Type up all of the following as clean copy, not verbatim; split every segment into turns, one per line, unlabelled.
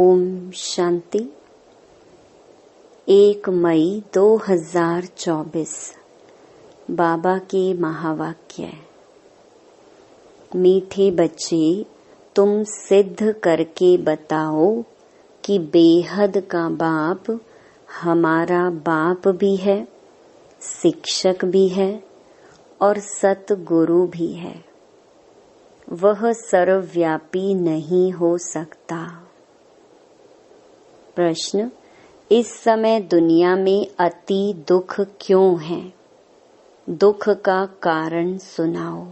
ओम शांति। 1 मई 2024 बाबा के महावाक्य। मीठे बच्चे, तुम सिद्ध करके बताओ कि बेहद का बाप हमारा बाप भी है, शिक्षक भी है और सतगुरु भी है। वह सर्वव्यापी नहीं हो सकता। प्रश्न: इस समय दुनिया में अति दुख क्यों है? दुख का कारण सुनाओ।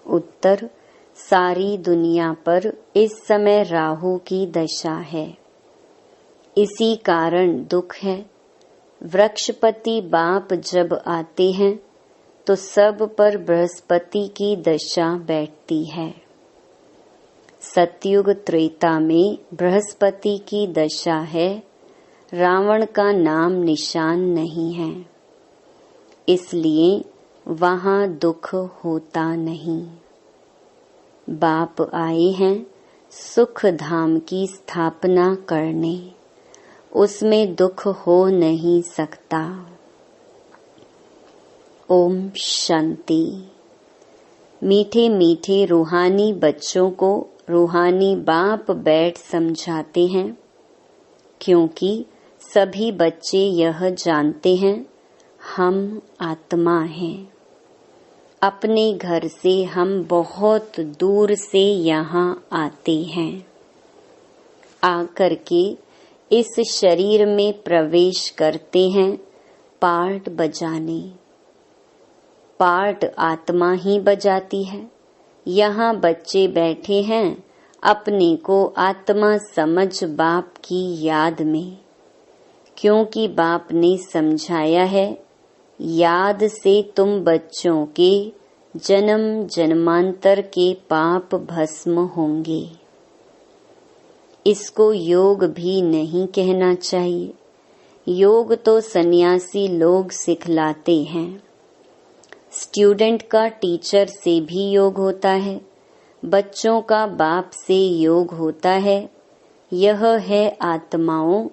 उत्तर: सारी दुनिया पर इस समय राहु की दशा है, इसी कारण दुख है। वृक्षपति बाप जब आते हैं तो सब पर बृहस्पति की दशा बैठती है। सतयुग त्रेता में बृहस्पति की दशा है, रावण का नाम निशान नहीं है, इसलिए वहां दुख होता नहीं। बाप आए हैं सुख धाम की स्थापना करने, उसमें दुख हो नहीं सकता। ओम शांति। मीठे मीठे रूहानी बच्चों को रूहानी बाप बैठ समझाते हैं, क्योंकि सभी बच्चे यह जानते हैं हम आत्मा हैं। अपने घर से हम बहुत दूर से यहाँ आते हैं, आकर के इस शरीर में प्रवेश करते हैं पार्ट बजाने। पार्ट आत्मा ही बजाती है। यहाँ बच्चे बैठे हैं अपने को आत्मा समझ बाप की याद में, क्योंकि बाप ने समझाया है याद से तुम बच्चों के जन्म जन्मांतर के पाप भस्म होंगे। इसको योग भी नहीं कहना चाहिए, योग तो सन्यासी लोग सिखलाते हैं। स्टूडेंट का टीचर से भी योग होता है, बच्चों का बाप से योग होता है। यह है आत्माओं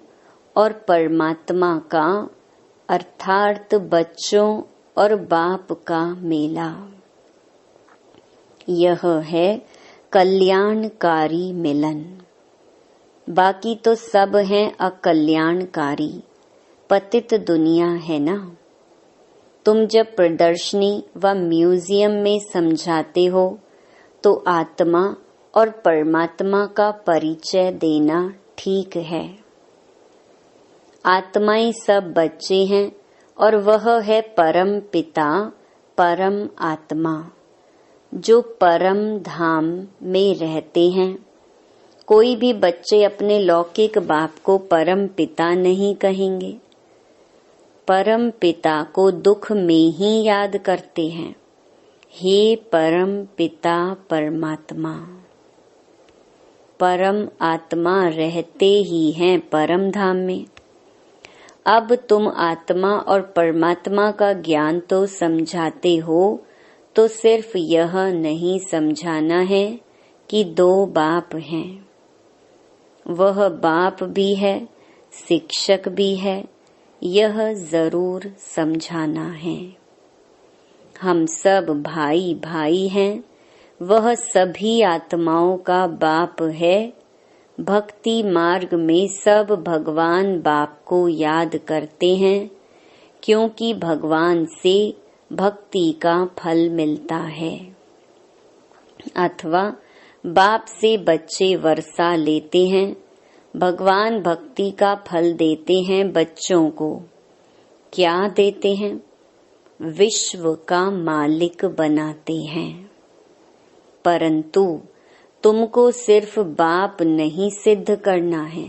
और परमात्मा का अर्थात बच्चों और बाप का मेला। यह है कल्याणकारी मिलन। बाकी तो सब हैं अकल्याणकारी, पतित दुनिया है ना। तुम जब प्रदर्शनी व म्यूजियम में समझाते हो तो आत्मा और परमात्मा का परिचय देना ठीक है। आत्माएं सब बच्चे हैं और वह है परम पिता परम आत्मा, जो परम धाम में रहते हैं। कोई भी बच्चे अपने लौकिक बाप को परम पिता नहीं कहेंगे। परम पिता को दुख में ही याद करते हैं, हे परम पिता परमात्मा। परम आत्मा रहते ही हैं परम धाम में। अब तुम आत्मा और परमात्मा का ज्ञान तो समझाते हो, तो सिर्फ यह नहीं समझाना है कि 2 बाप हैं। वह बाप भी है, शिक्षक भी है, यह जरूर समझाना है। हम सब भाई भाई हैं, वह सभी आत्माओं का बाप है। भक्ति मार्ग में सब भगवान बाप को याद करते हैं, क्योंकि भगवान से भक्ति का फल मिलता है। अथवा बाप से बच्चे वर्षा लेते हैं, भगवान भक्ति का फल देते हैं बच्चों को। क्या देते हैं? विश्व का मालिक बनाते हैं। परंतु तुमको सिर्फ बाप नहीं सिद्ध करना है,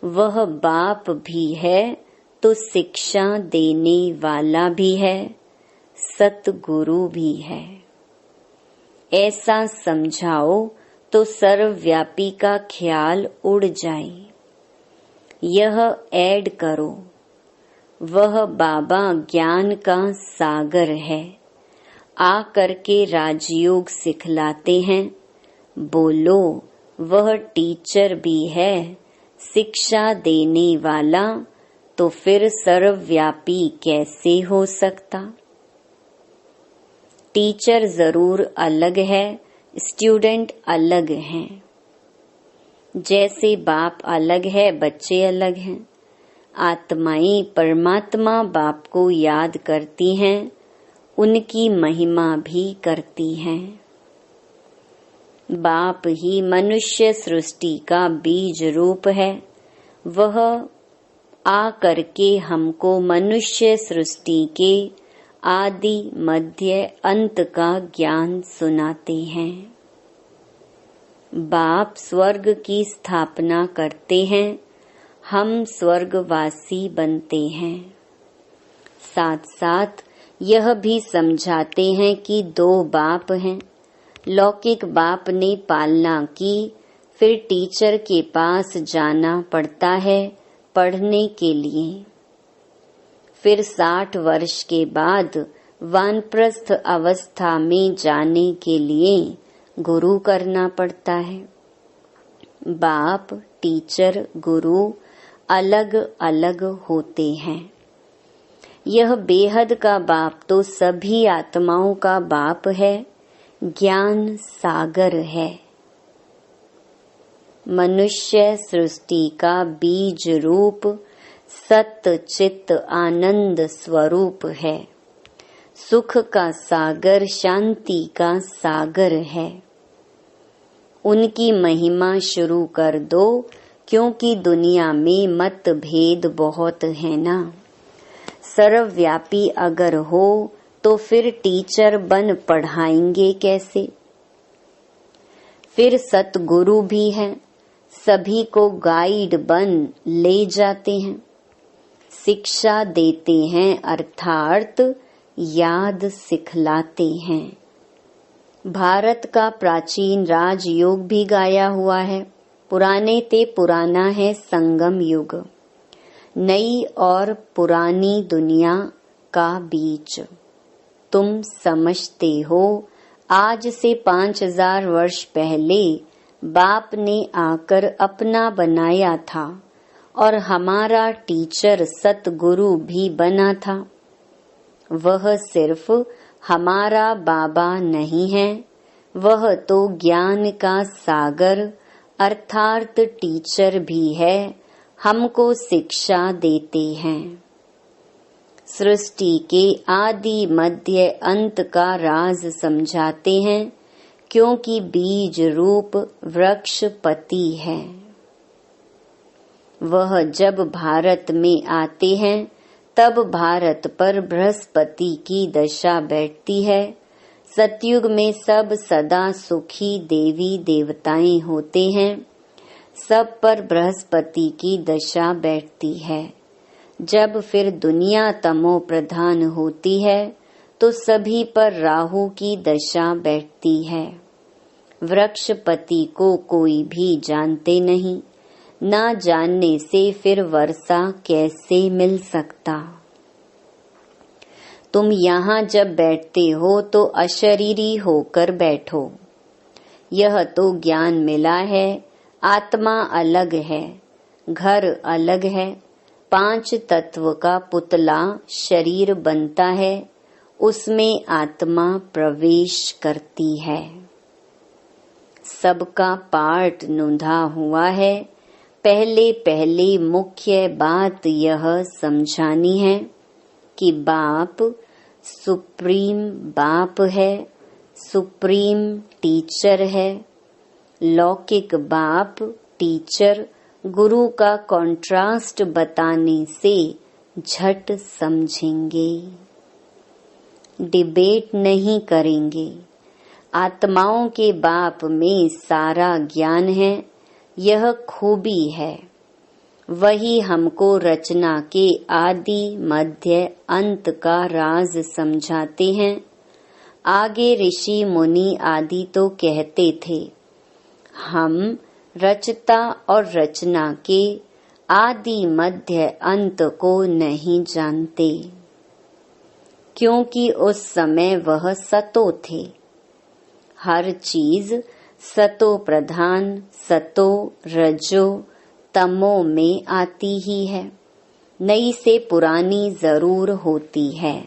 वह बाप भी है तो शिक्षा देने वाला भी है, सतगुरु भी है। ऐसा समझाओ तो सर्वव्यापी का ख्याल उड़ जाए। यह ऐड करो, वह बाबा ज्ञान का सागर है, आ करके राजयोग सिखलाते हैं। बोलो वह टीचर भी है, शिक्षा देने वाला, तो फिर सर्वव्यापी कैसे हो सकता? टीचर जरूर अलग है, स्टूडेंट अलग हैं। जैसे बाप अलग है, बच्चे अलग हैं। आत्माएं परमात्मा बाप को याद करती हैं, उनकी महिमा भी करती हैं। बाप ही मनुष्य सृष्टि का बीज रूप है। वह आ करके हमको मनुष्य सृष्टि के आदि मध्य अंत का ज्ञान सुनाते हैं। बाप स्वर्ग की स्थापना करते हैं, हम स्वर्गवासी बनते हैं। साथ साथ यह भी समझाते हैं कि दो बाप हैं। लौकिक बाप ने पालना की, फिर टीचर के पास जाना पड़ता है पढ़ने के लिए। फिर 60 वर्ष के बाद वानप्रस्थ अवस्था में जाने के लिए गुरु करना पड़ता है। बाप, टीचर, गुरु अलग अलग होते हैं। यह बेहद का बाप तो सभी आत्माओं का बाप है, ज्ञान सागर है। मनुष्य सृष्टि का बीज रूप सत्य चित्त आनंद स्वरूप है। सुख का सागर, शांति का सागर है। उनकी महिमा शुरू कर दो, क्योंकि दुनिया में मतभेद बहुत है ना। सर्वव्यापी अगर हो तो फिर टीचर बन पढ़ाएंगे कैसे? फिर सतगुरु भी हैं, सभी को गाइड बन ले जाते हैं, शिक्षा देते हैं, अर्थात याद सिखलाते हैं। भारत का प्राचीन राजयोग भी गाया हुआ है। पुराने ते पुराना है संगम युग, नई और पुरानी दुनिया का बीच। तुम समझते हो, आज से 5000 वर्ष पहले बाप ने आकर अपना बनाया था और हमारा टीचर सतगुरु भी बना था। वह सिर्फ हमारा बाबा नहीं है, वह तो ज्ञान का सागर अर्थात टीचर भी है, हमको शिक्षा देते हैं। सृष्टि के आदि मध्य अंत का राज समझाते हैं, क्योंकि बीज रूप वृक्षपति है। वह जब भारत में आते हैं तब भारत पर बृहस्पति की दशा बैठती है। सतयुग में सब सदा सुखी देवी देवताएं होते हैं, सब पर बृहस्पति की दशा बैठती है। जब फिर दुनिया तमो प्रधान होती है तो सभी पर राहु की दशा बैठती है। वृक्षपति को कोई भी जानते नहीं, ना जानने से फिर वर्षा कैसे मिल सकता? तुम यहाँ जब बैठते हो तो अशरीरी होकर बैठो। यह तो ज्ञान मिला है, आत्मा अलग है, घर अलग है। 5 तत्व का पुतला शरीर बनता है, उसमें आत्मा प्रवेश करती है। सबका पार्ट नुधा हुआ है। पहले पहले मुख्य बात यह समझानी है कि बाप सुप्रीम बाप है, सुप्रीम टीचर है। लौकिक बाप टीचर गुरु का कॉन्ट्रास्ट बताने से झट समझेंगे, डिबेट नहीं करेंगे। आत्माओं के बाप में सारा ज्ञान है, यह खूबी है। वही हमको रचना के आदि मध्य अंत का राज समझाते हैं। आगे ऋषि मुनि आदि तो कहते थे, हम रचता और रचना के आदि मध्य अंत को नहीं जानते, क्योंकि उस समय वह सतो थे। हर चीज सतो प्रधान सतो रजो तमो में आती ही है, नई से पुरानी जरूर होती है।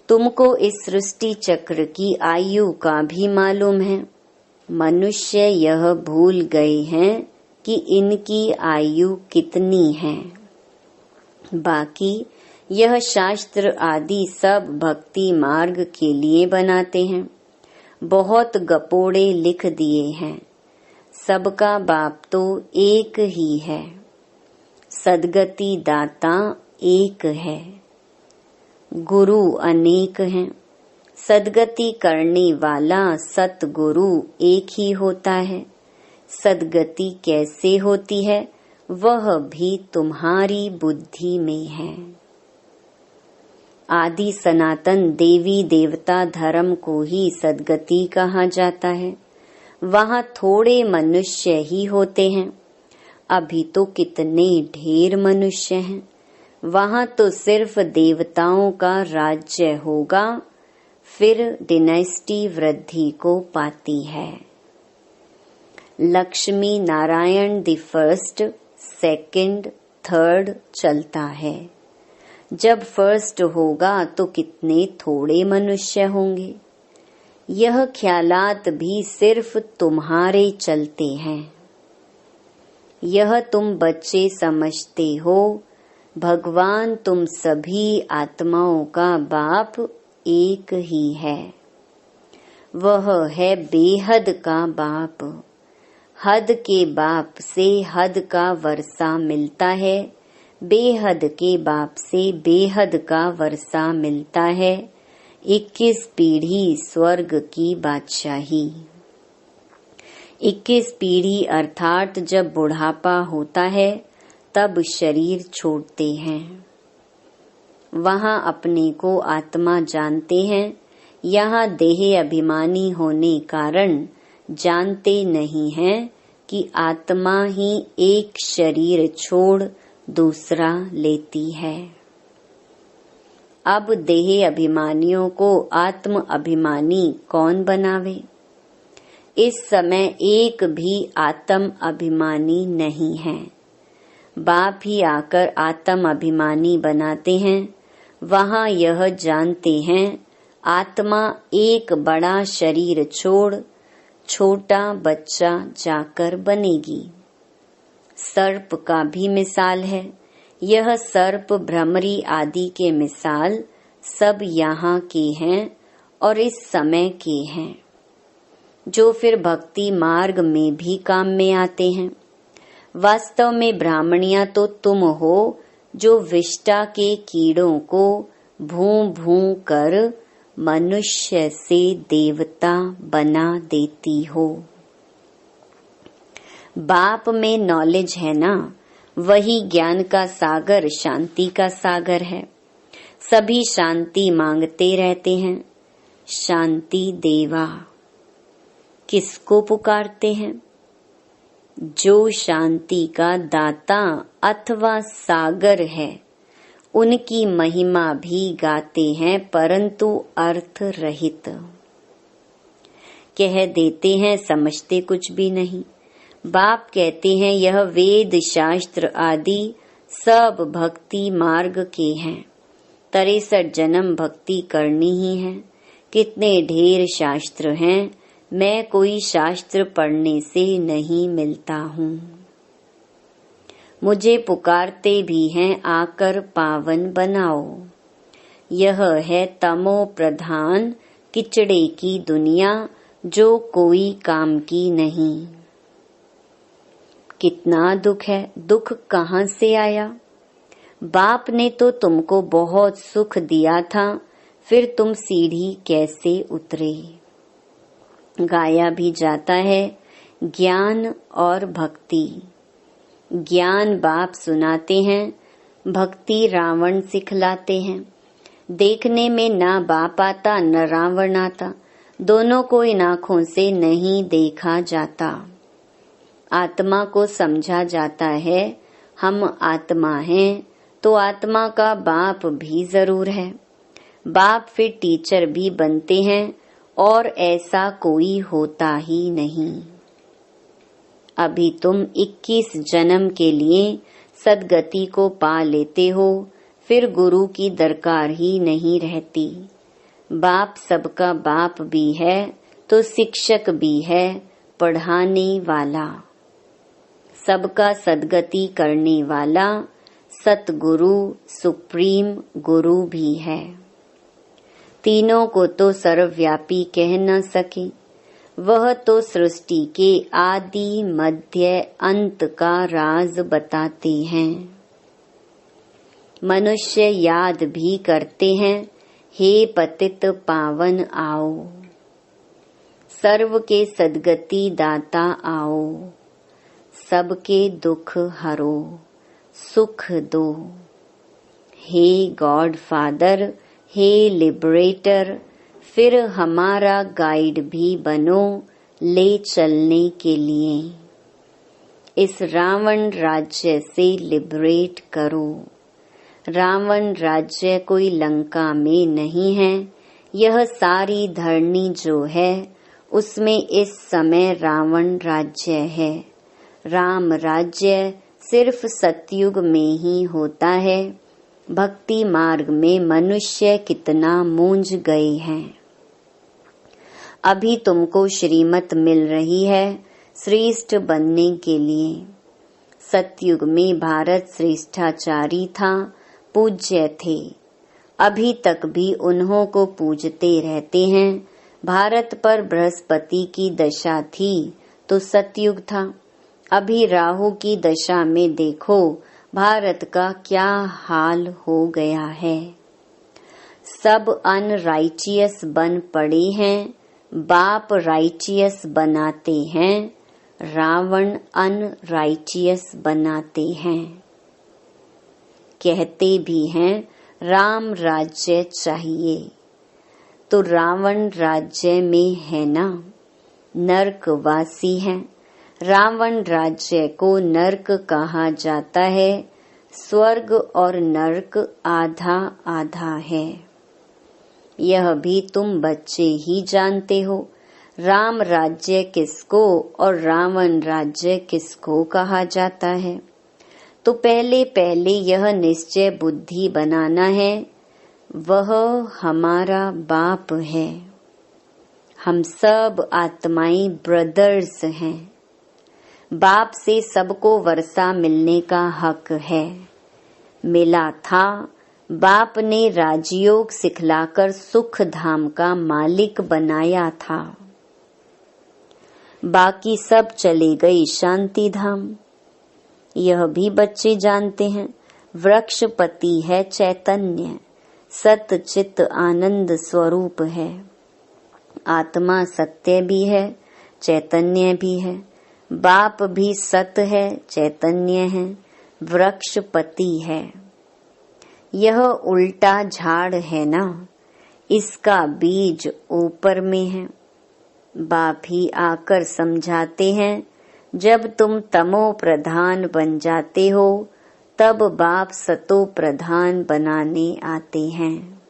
तुमको इस सृष्टि चक्र की आयु का भी मालूम है। मनुष्य यह भूल गए हैं कि इनकी आयु कितनी है। बाकी यह शास्त्र आदि सब भक्ति मार्ग के लिए बनाते हैं। बहुत गपोड़े लिख दिए हैं। सबका बाप तो एक ही है। सद्गति दाता एक है। गुरु अनेक हैं। सद्गति करने वाला सतगुरु एक ही होता है। सद्गति कैसे होती है वह भी तुम्हारी बुद्धि में है। आदि सनातन देवी देवता धर्म को ही सद्गति कहा जाता है। वहाँ थोड़े मनुष्य ही होते हैं। अभी तो कितने ढेर मनुष्य हैं। वहाँ तो सिर्फ देवताओं का राज्य होगा, फिर डिनेस्टी वृद्धि को पाती है। Lakshmi Narayan the first, second, third चलता है। जब फर्स्ट होगा तो कितने थोड़े मनुष्य होंगे। यह ख्यालात भी सिर्फ तुम्हारे चलते हैं। यह तुम बच्चे समझते हो। भगवान तुम सभी आत्माओं का बाप एक ही है। वह है बेहद का बाप। हद के बाप से हद का वर्षा मिलता है। बेहद के बाप से बेहद का वर्षा मिलता है। 21 पीढ़ी स्वर्ग की बादशाही। 21 पीढ़ी अर्थात जब बुढ़ापा होता है तब शरीर छोड़ते हैं। वहाँ अपने को आत्मा जानते हैं। यहाँ देह अभिमानी होने कारण जानते नहीं हैं कि आत्मा ही एक शरीर छोड़ दूसरा लेती है। अब देह अभिमानियों को आत्म अभिमानी कौन बनावे। इस समय एक भी आत्म अभिमानी नहीं है। बाप ही आकर आत्म अभिमानी बनाते हैं। वहाँ यह जानते हैं आत्मा एक बड़ा शरीर छोड़ छोटा बच्चा जाकर बनेगी। सर्प का भी मिसाल है। यह सर्प भ्रमरी आदि के मिसाल सब यहाँ के हैं और इस समय के हैं, जो फिर भक्ति मार्ग में भी काम में आते हैं। वास्तव में ब्राह्मणियां तो तुम हो जो विष्टा के कीड़ों को भूं भूं कर मनुष्य से देवता बना देती हो। बाप में नॉलेज है ना, वही ज्ञान का सागर शांति का सागर है। सभी शांति मांगते रहते हैं। शांति देवा किसको पुकारते हैं? जो शांति का दाता अथवा सागर है उनकी महिमा भी गाते हैं, परंतु अर्थ रहित कह देते हैं, समझते कुछ भी नहीं। बाप कहते हैं यह वेद शास्त्र आदि सब भक्ति मार्ग के हैं। 63 जन्म भक्ति करनी ही है। कितने ढेर शास्त्र हैं, मैं कोई शास्त्र पढ़ने से नहीं मिलता हूँ। मुझे पुकारते भी हैं आकर पावन बनाओ। यह है तमो प्रधान किचड़े की दुनिया जो कोई काम की नहीं। कितना दुख है, दुख कहाँ से आया? बाप ने तो तुमको बहुत सुख दिया था, फिर तुम सीढ़ी कैसे उतरे? गाया भी जाता है ज्ञान और भक्ति। ज्ञान बाप सुनाते हैं, भक्ति रावण सिखलाते हैं। देखने में ना बाप आता न रावण आता, दोनों को इन आँखों से नहीं देखा जाता। आत्मा को समझा जाता है हम आत्मा हैं, तो आत्मा का बाप भी जरूर है। बाप फिर टीचर भी बनते हैं और ऐसा कोई होता ही नहीं। अभी तुम 21 जन्म के लिए सद्गति को पा लेते हो, फिर गुरु की दरकार ही नहीं रहती। बाप सबका बाप भी है तो शिक्षक भी है, पढ़ाने वाला। सबका सद्गति करने वाला सतगुरु सुप्रीम गुरु भी है। तीनों को तो सर्वव्यापी कह न सके, वह तो सृष्टि के आदि मध्य अंत का राज बताते हैं। मनुष्य याद भी करते हैं, हे पतित पावन आओ, सर्व के सद्गति दाता आओ, सबके दुख हरो, सुख दो। हे गॉड फादर, हे लिबरेटर, फिर हमारा गाइड भी बनो ले चलने के लिए। इस रावण राज्य से लिबरेट करो। रावण राज्य कोई लंका में नहीं है। यह सारी धरनी जो है उसमें इस समय रावण राज्य है। राम राज्य सिर्फ सतयुग में ही होता है। भक्ति मार्ग में मनुष्य कितना मूंझ गए हैं। अभी तुमको श्रीमत मिल रही है श्रेष्ठ बनने के लिए। सतयुग में भारत श्रेष्ठाचारी था, पूज्य थे। अभी तक भी उन्हों को पूजते रहते हैं। भारत पर बृहस्पति की दशा थी तो सतयुग था। अभी राहु की दशा में देखो भारत का क्या हाल हो गया है। सब अनराइचियस बन पड़े हैं, बाप राइचियस बनाते हैं, रावण अनराइचियस बनाते हैं। कहते भी हैं राम राज्य चाहिए, तो रावण राज्य में है ना, नरकवासी है। रावण राज्य को नरक कहा जाता है। स्वर्ग और नरक आधा आधा है। यह भी तुम बच्चे ही जानते हो। राम राज्य किसको और रावण राज्य किसको कहा जाता है। तो पहले पहले यह निश्चय बुद्धि बनाना है, वह हमारा बाप है। हम सब आत्माएं ब्रदर्स हैं। बाप से सबको वर्षा मिलने का हक है। मिला था। बाप ने राजयोग सिखलाकर सुख धाम का मालिक बनाया था। बाकी सब चले गए शांति धाम। यह भी बच्चे जानते हैं। वृक्षपति है चैतन्य, सत चित आनंद स्वरूप है। आत्मा सत्य भी है, चैतन्य भी है। बाप भी सत है, चैतन्य है, वृक्षपति है। यह उल्टा झाड़ है ना, इसका बीज ऊपर में है। बाप ही आकर समझाते हैं, जब तुम तमो प्रधान बन जाते हो तब बाप सतो प्रधान बनाने आते हैं।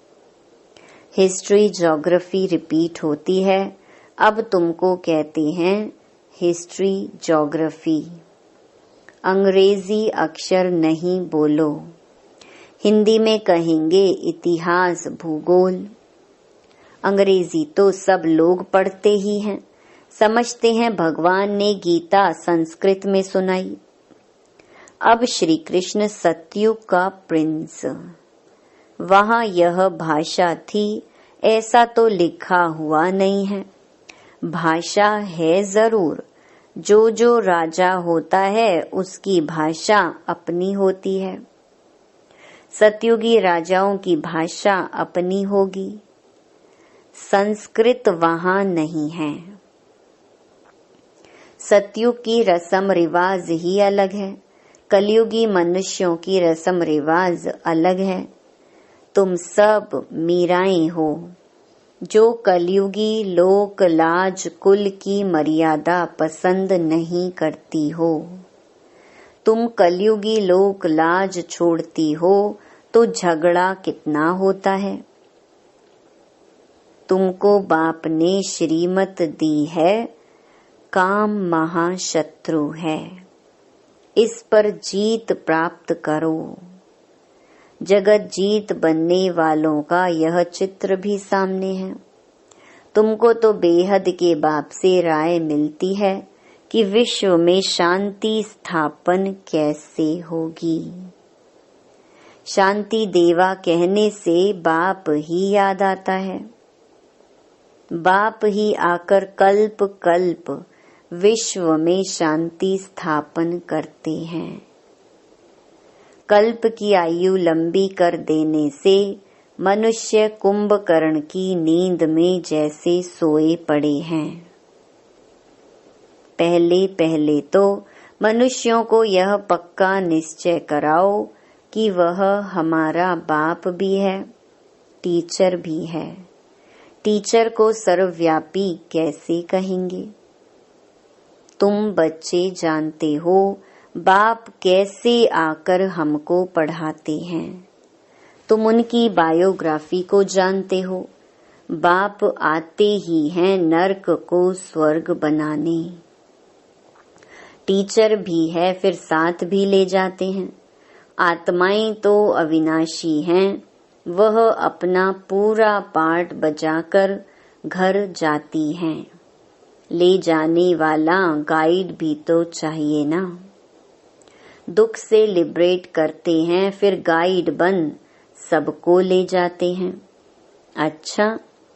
हिस्ट्री ज्योग्राफी रिपीट होती है। अब तुमको कहते हैं हिस्ट्री ज्योग्राफी। अंग्रेजी अक्षर नहीं बोलो। हिंदी में कहेंगे इतिहास भूगोल। अंग्रेजी तो सब लोग पढ़ते ही हैं। समझते हैं भगवान ने गीता संस्कृत में सुनाई। अब श्री कृष्ण सतयुग का प्रिंस, वहां यह भाषा थी ऐसा तो लिखा हुआ नहीं है। भाषा है जरूर। जो राजा होता है उसकी भाषा अपनी होती है। सतयुगी राजाओं की भाषा अपनी होगी। संस्कृत वहां नहीं है। सतयुग की रस्म रिवाज ही अलग है। कलयुगी मनुष्यों की रस्म रिवाज अलग है। तुम सब मीराएं हो जो कलयुगी लोक लाज कुल की मर्यादा पसंद नहीं करती हो। तुम कलयुगी लोक लाज छोड़ती हो तो झगड़ा कितना होता है। तुमको बाप ने श्रीमत दी है, काम महाशत्रु है, इस पर जीत प्राप्त करो। जगत जीत बनने वालों का यह चित्र भी सामने है। तुमको तो बेहद के बाप से राय मिलती है कि विश्व में शांति स्थापन कैसे होगी। शांति देवा कहने से बाप ही याद आता है। बाप ही आकर कल्प कल्प विश्व में शांति स्थापन करते हैं। कल्प की आयु लंबी कर देने से मनुष्य कुंभकर्ण की नींद में जैसे सोए पड़े हैं। पहले पहले तो मनुष्यों को यह पक्का निश्चय कराओ कि वह हमारा बाप भी है, टीचर भी है। टीचर को सर्वव्यापी कैसे कहेंगे? तुम बच्चे जानते हो बाप कैसे आकर हमको पढ़ाते हैं। तुम उनकी बायोग्राफी को जानते हो। बाप आते ही हैं नर्क को स्वर्ग बनाने। टीचर भी है, फिर साथ भी ले जाते हैं। आत्माएं तो अविनाशी हैं, वह अपना पूरा पार्ट बजाकर घर जाती हैं। ले जाने वाला गाइड भी तो चाहिए ना। दुख से लिबरेट करते हैं, फिर गाइड बन सबको ले जाते हैं। अच्छा,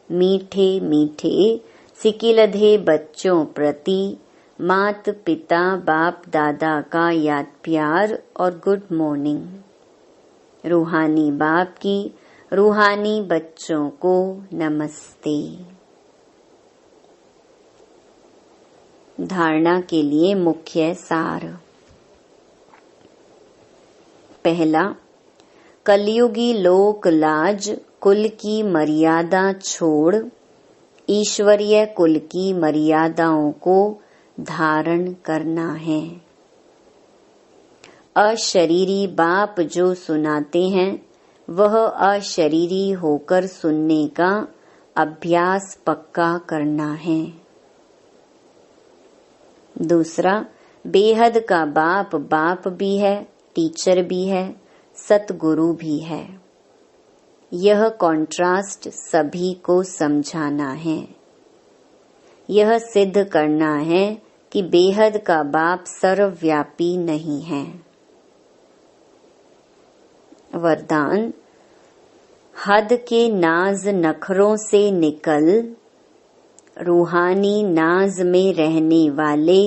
मीठे मीठे सिकिलधे बच्चों प्रति मात पिता बाप दादा का याद प्यार और गुड मॉर्निंग। रूहानी बाप की रूहानी बच्चों को नमस्ते। धारणा के लिए मुख्य सार। पहला, कलयुगी लोक लाज कुल की मर्यादा छोड़ ईश्वरीय कुल की मर्यादाओं को धारण करना है। अशरीरी बाप जो सुनाते हैं वह अशरीरी होकर सुनने का अभ्यास पक्का करना है। दूसरा, बेहद का बाप बाप भी है, टीचर भी है, सतगुरु भी है। यह कॉन्ट्रास्ट सभी को समझाना है। यह सिद्ध करना है कि बेहद का बाप सर्वव्यापी नहीं है। वरदान, हद के नाज नखरों से निकल रूहानी नाज में रहने वाले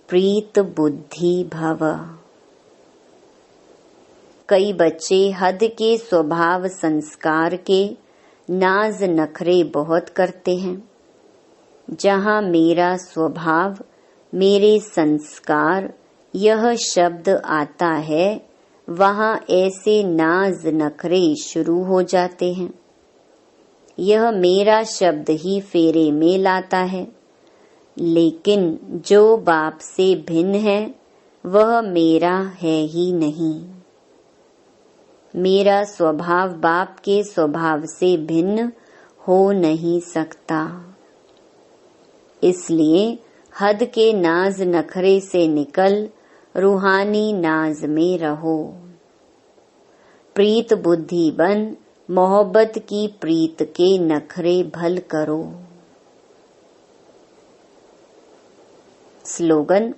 प्रीत बुद्धि भव। कई बच्चे हद के स्वभाव संस्कार के नाज नखरे बहुत करते हैं। जहाँ मेरा स्वभाव, मेरे संस्कार यह शब्द आता है, वहाँ ऐसे नाज नखरे शुरू हो जाते हैं। यह मेरा शब्द ही फेरे में लाता है, लेकिन जो बाप से भिन्न है वह मेरा है ही नहीं। मेरा स्वभाव बाप के स्वभाव से भिन्न हो नहीं सकता। इसलिए हद के नाज नखरे से निकल रूहानी नाज में रहो। प्रीत बुद्धि बन मोहब्बत की प्रीत के नखरे भल करो। स्लोगन,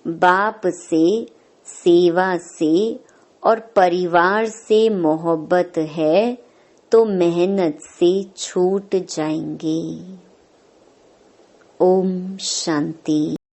बाप से, सेवा से और परिवार से मोहब्बत है तो मेहनत से छूट जाएंगे। ओम शांति।